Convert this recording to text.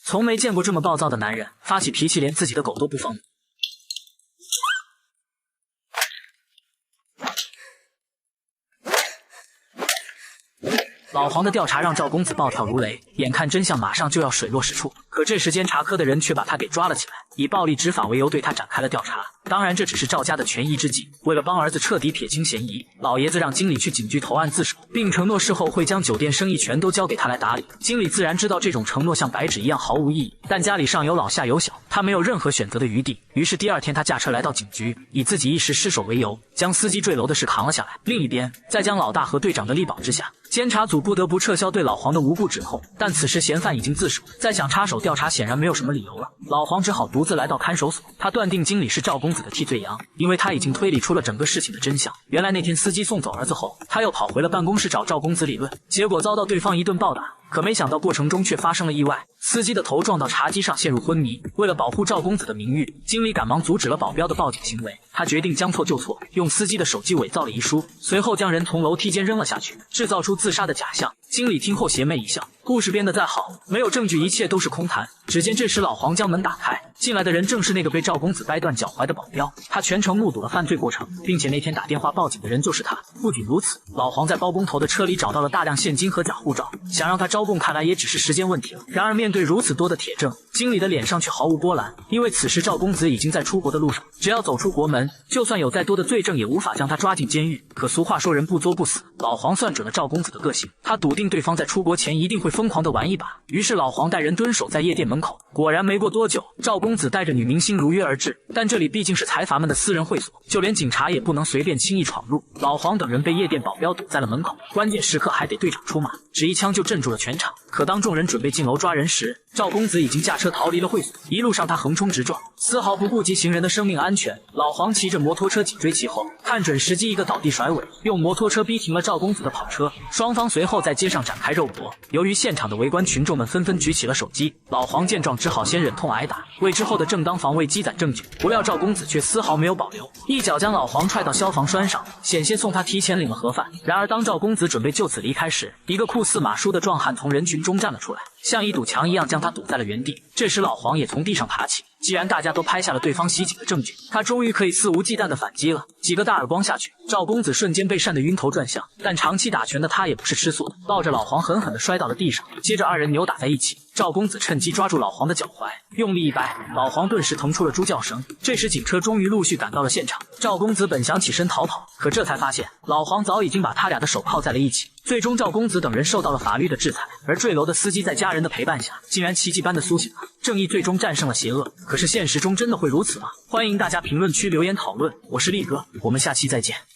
从没见过这么暴躁的男人，发起脾气连自己的狗都不放。老黄的调查让赵公子暴跳如雷，眼看真相马上就要水落石出，可这时监察科的人却把他给抓了起来，以暴力执法为由对他展开了调查。当然这只是赵家的权宜之计，为了帮儿子彻底撇清嫌疑，老爷子让经理去警局投案自首，并承诺事后会将酒店生意全都交给他来打理。经理自然知道这种承诺像白纸一样毫无意义，但家里上有老下有小，他没有任何选择的余地。于是第二天他驾车来到警局，以自己一时失手为由，将司机坠楼的事扛了下来。另一边，在将老大和队长的力保之下，监察组不得不撤销对老黄的无故指控，但此时嫌犯已经自首，再想插手调查显然没有什么理由了。老黄只好独自来到看守所，他断定经理是赵公子的替罪羊，因为他已经推理出了整个事情的真相。原来那天司机送走儿子后，他又跑回了办公室找赵公子理论，结果遭到对方一顿暴打，可没想到过程中却发生了意外，司机的头撞到茶几上陷入昏迷。为了保护赵公子的名誉，经理赶忙阻止了保镖的报警行为，他决定将错就错，用司机的手机伪造了遗书，随后将人从楼梯间扔了下去，制造出自杀的假象。经理听后邪魅一笑，故事编得再好，没有证据一切都是空谈。只见这时老黄将门打开，进来的人正是那个被赵公子掰断脚踝的保镖，他全程目睹了犯罪过程，并且那天打电话报警的人就是他。不仅如此，老黄在包工头的车里找到了大量现金和假护照，想让他招供看来也只是时间问题了。然而面对如此多的铁证，经理的脸上却毫无波澜，因为此时赵公子已经在出国的路上，只要走出国门，就算有再多的罪证也无法将他抓进监狱。可俗话说人不作不死，老黄算准了赵公子的个性，他笃定对方在出国前一定会疯狂地玩一把，于是老黄带人蹲守在夜店门口。果然没过多久，赵公子带着女明星如约而至，但这里毕竟是财阀们的私人会所，就连警察也不能随便轻易闯入。老黄等人被夜店保镖堵在了门口，关键时刻还得队长出马，只一枪就镇住了全场。可当众人准备进楼抓人时，赵公子已经驾车逃离了会所，一路上他横冲直撞，丝毫不顾及行人的生命安全。老黄骑着摩托车紧追其后，看准时机一个倒地甩尾，用摩托车逼停了赵公子的跑车，双方随后在街上展开肉搏。由于现场的围观群众们纷纷举起了手机，老黄见状只好先忍痛挨打，为之后的正当防卫积攒证据。不料赵公子却丝毫没有保留，一脚将老黄踹到消防栓上，险些送他提前领了盒饭。然而当赵公子准备就此离开时，一个酷似马叔的壮汉从人群中站了出来，像一堵墙一样将他堵在了原地。这时老黄也从地上爬起，既然大家都拍下了对方袭警的证据，他终于可以肆无忌惮地反击了。几个大耳光下去，赵公子瞬间被扇得晕头转向，但长期打拳的他也不是吃素的，抱着老黄狠狠地摔到了地上，接着二人扭打在一起。赵公子趁机抓住老黄的脚踝，用力一掰，老黄顿时腾出了猪叫声。这时警车终于陆续赶到了现场，赵公子本想起身逃跑，可这才发现老黄早已经把他俩的手铐在了一起。最终赵公子等人受到了法律的制裁，而坠楼的司机在家人的陪伴下竟然奇迹般的苏醒了，正义最终战胜了邪恶。可是现实中真的会如此吗？欢迎大家评论区留言讨论，我是力哥，我们下期再见。